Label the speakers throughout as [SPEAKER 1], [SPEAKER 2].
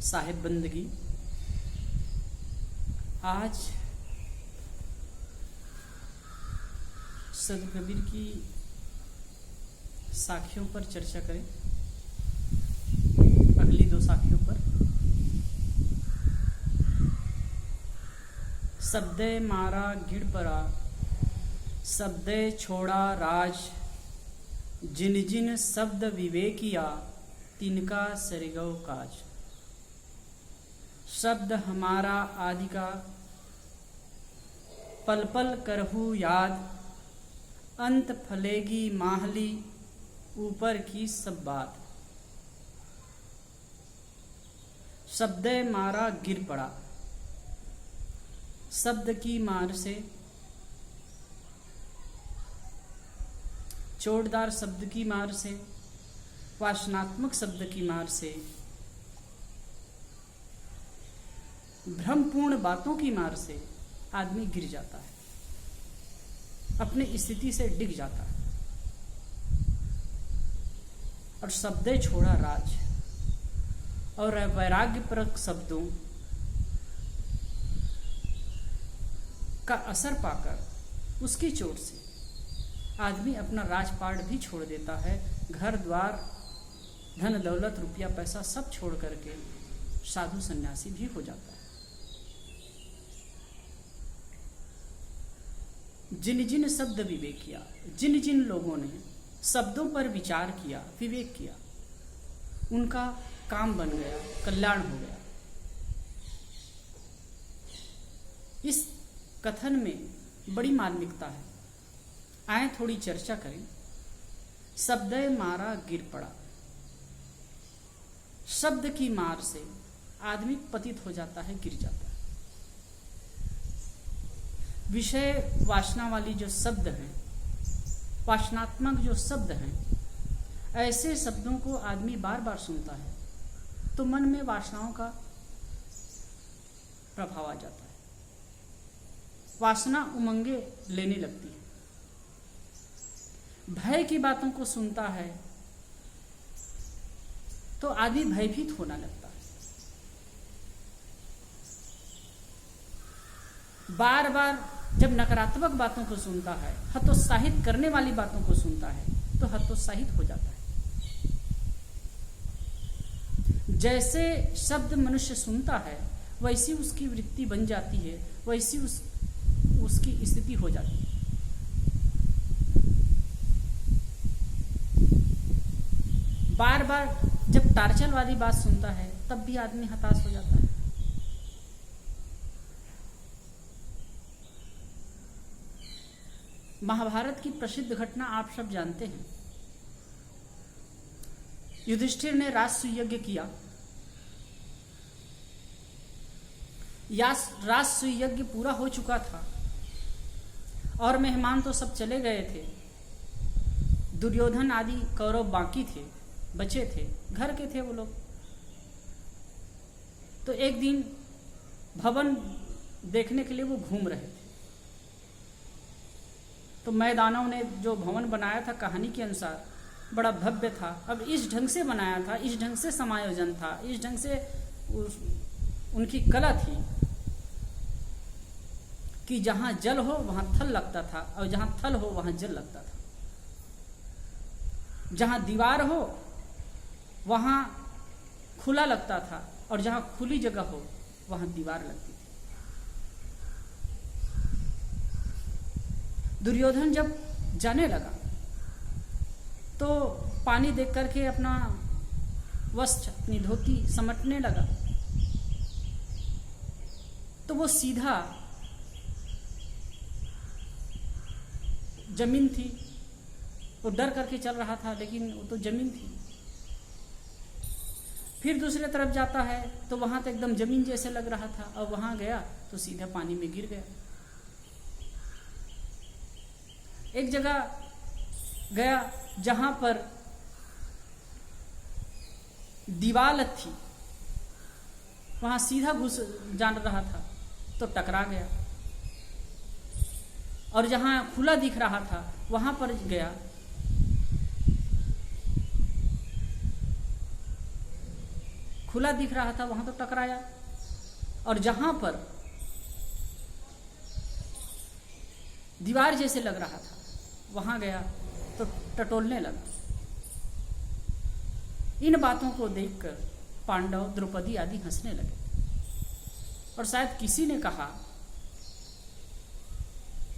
[SPEAKER 1] साहिब बंदगी। आज संत कबीर की साखियों पर चर्चा करें, अगली दो साखियों पर। शब्दे मारा गिड़ परा, शब्दे छोड़ा राज, जिन जिन शब्द विवेकिया, तिनका सरिगव काज। शब्द हमारा आदि का, पल पल करहु याद, अंत फलेगी माहली, ऊपर की सब बात। शब्दे मारा गिर पड़ा, शब्द की मार से, चोटदार शब्द की मार से, वासनात्मक शब्द की मार से, भ्रमपूर्ण बातों की मार से आदमी गिर जाता है, अपनी स्थिति से डिग जाता है। और शब्दे छोड़ा राज, और वैराग्यपरक शब्दों का असर पाकर उसकी चोट से आदमी अपना राजपाट भी छोड़ देता है, घर द्वार धन दौलत रुपया पैसा सब छोड़ करके साधु सन्यासी भी हो जाता है। जिन जिन शब्द विवेक किया, जिन जिन लोगों ने शब्दों पर विचार किया, विवेक किया, उनका काम बन गया, कल्याण हो गया। इस कथन में बड़ी मार्मिकता है, आए थोड़ी चर्चा करें। शब्दे मारा गिर पड़ा, शब्द की मार से आदमी पतित हो जाता है, गिर जाता है। विषय वासना वाली जो शब्द हैं, वासनात्मक जो शब्द हैं, ऐसे शब्दों को आदमी बार बार सुनता है तो मन में वासनाओं का प्रभाव आ जाता है, वासना उमंगे लेने लगती है। भय की बातों को सुनता है तो आदमी भयभीत होने लगता है। बार बार जब नकारात्मक बातों को सुनता है, हतोत्साहित करने वाली बातों को सुनता है तो हतोत्साहित हो जाता है। जैसे शब्द मनुष्य सुनता है वैसी उसकी वृत्ति बन जाती है, वैसी उसकी स्थिति हो जाती है। बार बार जब टार्चल वाली बात सुनता है तब भी आदमी हताश हो जाता है। महाभारत की प्रसिद्ध घटना आप सब जानते हैं। युधिष्ठिर ने राजसूय यज्ञ किया, राजसूय यज्ञ पूरा हो चुका था और मेहमान तो सब चले गए थे। दुर्योधन आदि कौरव बाकी थे, बचे थे, घर के थे वो लोग। तो एक दिन भवन देखने के लिए वो घूम रहे थे, तो मैदानों ने जो भवन बनाया था कहानी के अनुसार बड़ा भव्य था। अब इस ढंग से बनाया था, इस ढंग से समायोजन था, इस ढंग से उनकी कला थी कि जहां जल हो वहां थल लगता था और जहां थल हो वहां जल लगता था। जहां दीवार हो वहां खुला लगता था और जहां खुली जगह हो वहां दीवार लगती थी। दुर्योधन जब जाने लगा तो पानी देख करके अपना वस्त्र, अपनी धोती समेटने लगा, तो वो सीधा जमीन थी। वो डर करके चल रहा था लेकिन वो तो जमीन थी। फिर दूसरे तरफ जाता है तो वहां तो एकदम जमीन जैसे लग रहा था और वहां गया तो सीधा पानी में गिर गया। एक जगह गया जहां पर दीवार थी, वहां सीधा घुस जान रहा था तो टकरा गया, और जहां खुला दिख रहा था वहां पर गया खुला दिख रहा था वहां तो टकराया, और जहां पर दीवार जैसे लग रहा था वहां गया तो टटोलने लगा। इन बातों को देखकर पांडव, द्रौपदी आदि हंसने लगे, और शायद किसी ने कहा,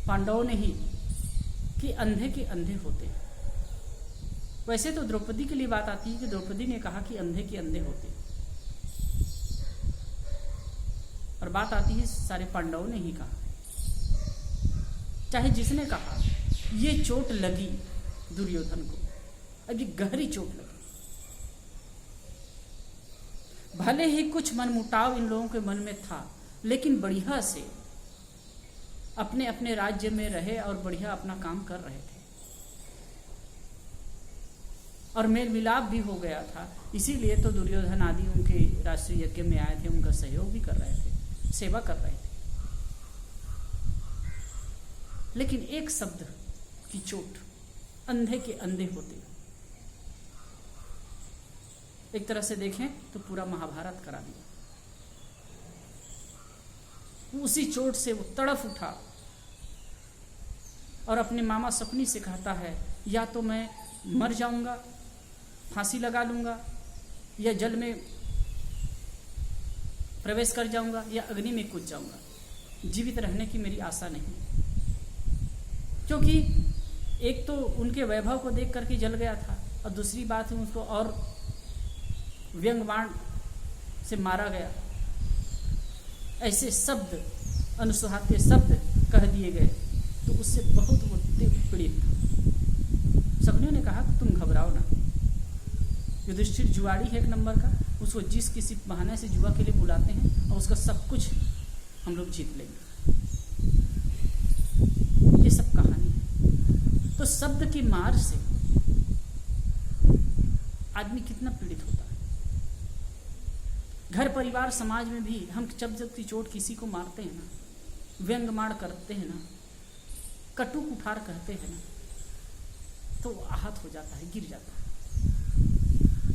[SPEAKER 1] पांडवों ने ही, कि अंधे के अंधे होते हैं। वैसे तो द्रौपदी के लिए बात आती है कि द्रौपदी ने कहा कि अंधे के अंधे होते, और बात आती है सारे पांडवों ने ही कहा। चाहे जिसने कहा, ये चोट लगी दुर्योधन को, अभी गहरी चोट लगी। भले ही कुछ मनमुटाव इन लोगों के मन में था, लेकिन बढ़िया से अपने अपने राज्य में रहे और बढ़िया अपना काम कर रहे थे, और मेल मिलाप भी हो गया था। इसीलिए तो दुर्योधन आदि उनके राष्ट्रीय यज्ञ में आए थे, उनका सहयोग भी कर रहे थे, सेवा कर रहे थे। लेकिन एक शब्द की चोट, अंधे के अंधे होते, एक तरह से देखें तो पूरा महाभारत करा दिया। उसी चोट से वो तड़फ उठा और अपने मामा सपनी से कहता है, या तो मैं मर जाऊंगा, फांसी लगा लूंगा, या जल में प्रवेश कर जाऊंगा, या अग्नि में कूद जाऊंगा। जीवित रहने की मेरी आशा नहीं, क्योंकि एक तो उनके वैभव को देख करके जल गया था, और दूसरी बात है उनको और व्यंग बाण से मारा गया। ऐसे शब्द, अनुसुहाते शब्द कह दिए गए, तो उससे बहुत वो पीड़ित था। शकुनियों ने कहा कि तुम घबराओ ना, युधिष्ठिर जुआड़ी है एक नंबर का, उसको जिस किसी बहाने से जुआ के लिए बुलाते हैं और उसका सब कुछ हम लोग जीत लेंगे। ये सब कहानी है। तो शब्द की मार से आदमी कितना पीड़ित होता है। घर परिवार समाज में भी हम जब की चोट किसी को मारते हैं ना, व्यंगमाण करते हैं ना, कटु कुठार कहते हैं ना, तो आहत हो जाता है, गिर जाता है।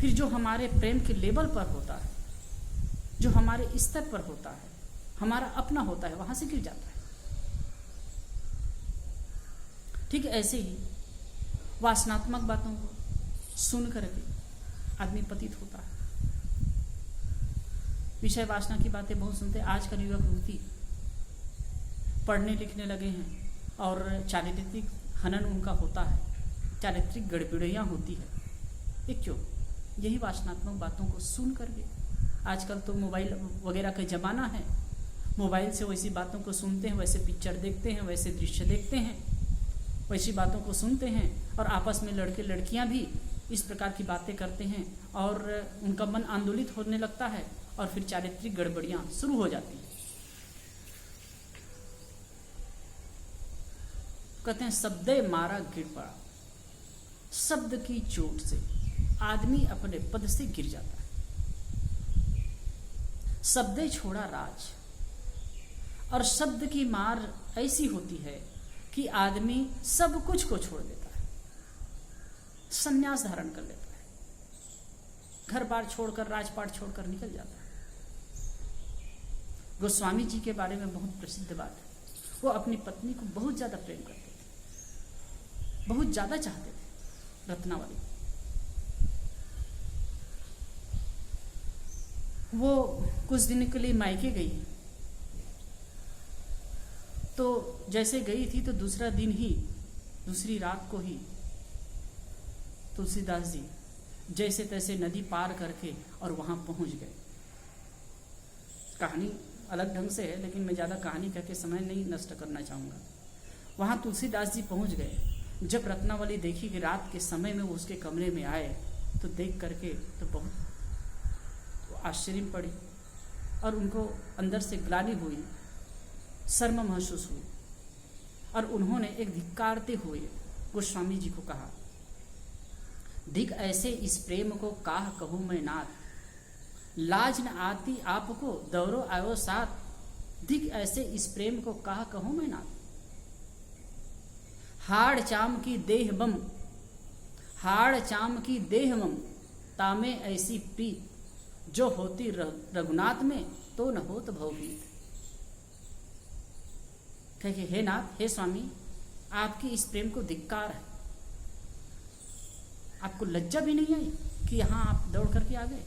[SPEAKER 1] फिर जो हमारे प्रेम के लेवल पर होता है, जो हमारे स्तर पर होता है, हमारा अपना होता है, वहां से गिर जाता है। ठीक ऐसे ही वासनात्मक बातों को सुन करके आदमी पतित होता है। विषय वासना की बातें बहुत सुनते हैं। आजकल युवक युवती पढ़ने लिखने लगे हैं और चारित्रिक हनन उनका होता है, चारित्रिक गड़बड़ियाँ होती है। ये क्यों? यही वासनात्मक बातों को सुन करके। आजकल तो मोबाइल वगैरह का ज़माना है, मोबाइल से वैसी बातों को सुनते हैं, वैसे पिक्चर देखते हैं, वैसे दृश्य देखते हैं, वैसी बातों को सुनते हैं, और आपस में लड़के लड़कियां भी इस प्रकार की बातें करते हैं, और उनका मन आंदोलित होने लगता है, और फिर चारित्रिक गड़बड़ियां शुरू हो जाती हैं। कहते हैं शब्दे मारा गिर पड़ा। शब्द की चोट से आदमी अपने पद से गिर जाता है। शब्दे छोड़ा राज। और शब्द की मार ऐसी होती है कि आदमी सब कुछ को छोड़ देता है, संन्यास धारण कर लेता है, घर बार छोड़कर, राजपाट छोड़कर निकल जाता है। गोस्वामी जी के बारे में बहुत प्रसिद्ध बात है, वो अपनी पत्नी को बहुत ज्यादा प्रेम करते थे, बहुत ज्यादा चाहते थे, रत्नावली। वो कुछ दिन के लिए मायके गई, तो जैसे गई थी तो दूसरा दिन ही, दूसरी रात को ही तुलसीदास जी जैसे तैसे नदी पार करके और वहां पहुंच गए। कहानी अलग ढंग से है, लेकिन मैं ज्यादा कहानी कह के समय नहीं नष्ट करना चाहूंगा। वहां तुलसीदास जी पहुंच गए। जब रत्नावली देखी कि रात के समय में वो उसके कमरे में आए, तो देख करके तो बहुत आश्चर्य पड़ी, और उनको अंदर से ग्लानि हुई, शर्म महसूस हुई, और उन्होंने एक धिक्कारते हुए गोस्वामी जी को कहा, धिक ऐसे इस प्रेम को काह कहूं मैं नाथ, लाज न आती आपको दौरो आयो साथ। धिक ऐसे इस प्रेम को काह कहूं मैं नाथ, हाड़ चाम की देह बम, हाड़ चाम की देह मम, तामे ऐसी प्रीत जो होती रघुनाथ में तो न होत भवभीत। कहे हे नाथ, हे स्वामी, आपकी इस प्रेम को धिक्कार है। आपको लज्जा भी नहीं आई कि यहां आप दौड़ करके आ गए?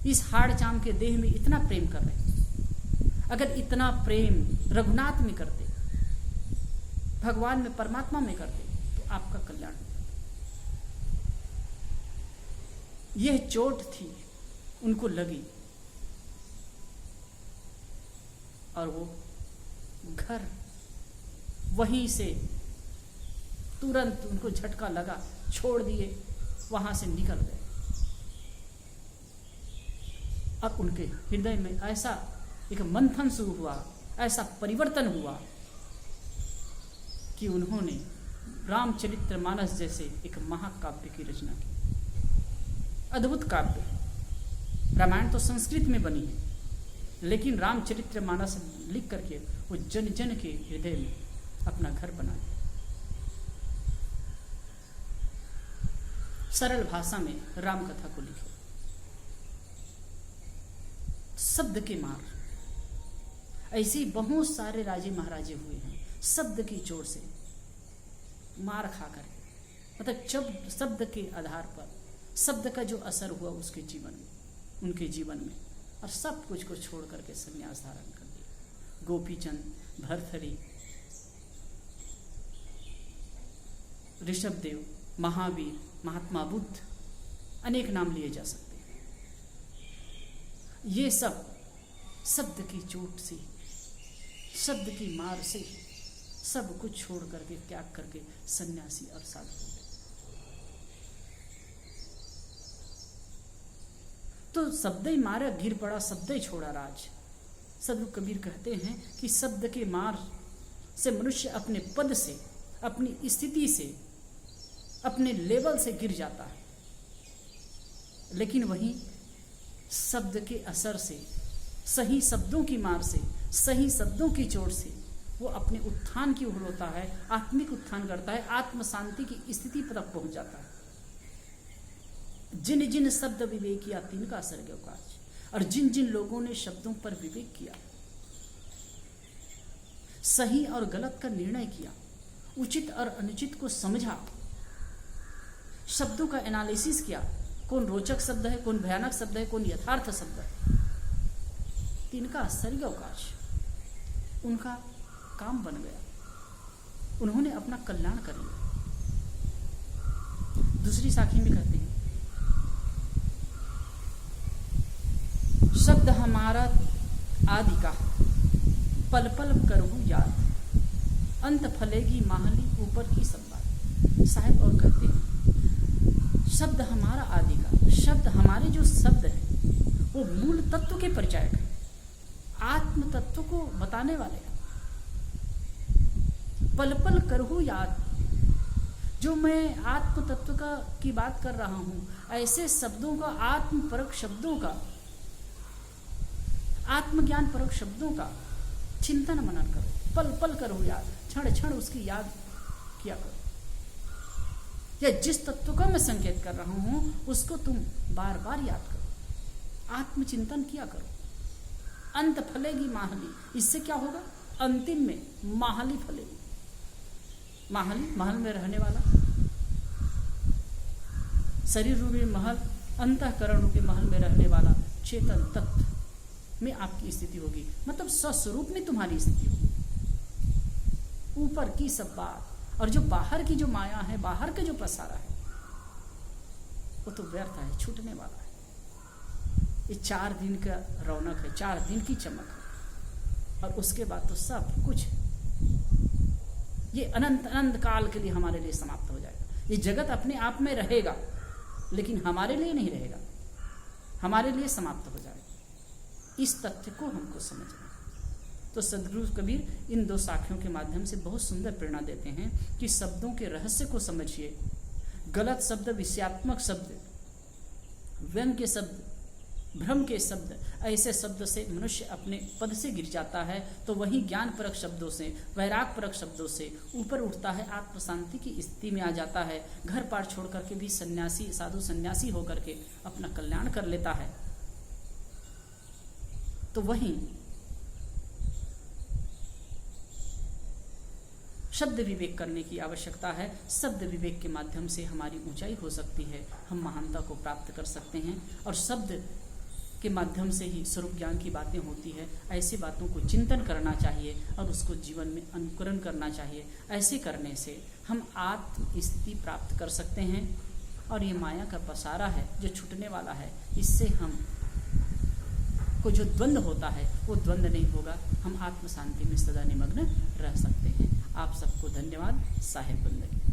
[SPEAKER 1] इस हाड़ चाम के देह में इतना प्रेम कर रहे, अगर इतना प्रेम रघुनाथ में करते, भगवान में, परमात्मा में करते, तो आपका कल्याण होता। यह चोट थी, उनको लगी, और वो घर वहीं से तुरंत उनको झटका लगा, छोड़ दिए, वहां से निकल गए। अब उनके हृदय में ऐसा एक मंथन शुरू हुआ, ऐसा परिवर्तन हुआ कि उन्होंने रामचरितमानस जैसे एक महाकाव्य की रचना की। अद्भुत काव्य। रामायण तो संस्कृत में बनी है, लेकिन रामचरितमानस लिख करके वो जन जन के हृदय में अपना घर बना लिया। सरल भाषा में राम कथा को लिखे। शब्द के मार, ऐसे बहुत सारे राजे महाराजे हुए हैं, शब्द की चोट से मार खा करके, मतलब शब्द के आधार पर शब्द का जो असर हुआ उसके जीवन में, उनके जीवन में, और सब कुछ को छोड़ करके संन्यास धारण कर दिया। गोपीचंद, भरथरी, ऋषभदेव, महावीर, महात्मा बुद्ध, अनेक नाम लिए जा सकते हैं। ये सब शब्द की चोट से, शब्द की मार से सब कुछ छोड़ करके, त्याग करके सन्यासी और साधु हो गए। तो शब्द ही मारा गिर पड़ा, शब्द ही छोड़ा राज। सदगुरु कबीर कहते हैं कि शब्द के मार से मनुष्य अपने पद से, अपनी स्थिति से, अपने लेवल से गिर जाता है, लेकिन वहीं शब्द के असर से, सही शब्दों की मार से, सही शब्दों की चोट से वो अपने उत्थान की ओर होता है, आत्मिक उत्थान करता है, आत्म शांति की स्थिति तक पहुंच जाता है। जिन जिन शब्द विवेक किया तिनका असर गयो काज, और जिन जिन लोगों ने शब्दों पर विवेक किया, सही और गलत का निर्णय किया, उचित और अनुचित को समझा, शब्दों का एनालिसिस किया, कौन रोचक शब्द है, कौन भयानक शब्द है, कौन यथार्थ शब्द है, तिनका असर गयो काज, उनका काम बन गया, उन्होंने अपना कल्याण कर लिया। दूसरी साखी में कहते हैं, शब्द हमारा आदि का, पल पल करहु याद, अंत फलेगी माहली ऊपर की सब बात। साहब और कहते हैं, शब्द हमारा आदि का, शब्द हमारे जो शब्द है वो मूल तत्व के परिचायक है, आत्म तत्व को बताने वाले हैं। पल पल करहु याद, जो मैं आत्म तत्व का की बात कर रहा हूं, ऐसे शब्दों का, आत्म परक शब्दों का, आत्मज्ञान परक शब्दों का चिंतन मनन करो। पल पल करो याद, क्षण क्षण उसकी याद किया करो। या जिस तत्व का मैं संकेत कर रहा हूं उसको तुम बार बार याद करो, आत्मचिंतन किया करो। अंत फलेगी माहली, इससे क्या होगा? अंतिम में माहली फलेगी। माहली, महल में रहने वाला, शरीर रूपी महल, अंतःकरण रूपी महल में रहने वाला चेतन तत्व में आपकी स्थिति होगी, मतलब स्वस्वरूप में तुम्हारी स्थिति होगी। ऊपर की सब बात और जो बाहर की जो माया है, बाहर का जो पसारा है, वो तो व्यर्थ है, छूटने वाला है। ये 4 दिन का रौनक है, 4 दिन की चमक है, और उसके बाद तो सब कुछ ये अनंत अनंत काल के लिए हमारे लिए समाप्त हो जाएगा। ये जगत अपने आप में रहेगा, लेकिन हमारे लिए नहीं रहेगा, हमारे लिए समाप्त हो जाएगा। इस तथ्य को हमको समझना है। तो सदगुरु कबीर इन 2 साखियों के माध्यम से बहुत सुंदर प्रेरणा देते हैं कि शब्दों के रहस्य को समझिए। गलत शब्द, विषयात्मक शब्द, व्यंग्य के शब्द भ्रम के शब्द, ऐसे शब्द से मनुष्य अपने पद से गिर जाता है, तो वही ज्ञान परक शब्दों से, वैराग परक शब्दों से ऊपर उठता है, आत्म शांति की स्थिति में आ जाता है, घर पार छोड़ करके भी सन्यासी, साधु सन्यासी होकर के अपना कल्याण कर लेता है। तो वहीं शब्द विवेक करने की आवश्यकता है। शब्द विवेक के माध्यम से हमारी ऊंचाई हो सकती है, हम महानता को प्राप्त कर सकते हैं, और शब्द के माध्यम से ही स्वरूप ज्ञान की बातें होती है। ऐसी बातों को चिंतन करना चाहिए और उसको जीवन में अनुकरण करना चाहिए। ऐसे करने से हम आत्म स्थिति प्राप्त कर सकते हैं, और ये माया का पसारा है जो छूटने वाला है, इससे हम को जो द्वंद्व होता है वो द्वंद्व नहीं होगा, हम आत्म शांति में सदा निमग्न रह सकते हैं। आप सबको धन्यवाद। साहेब बंदगी।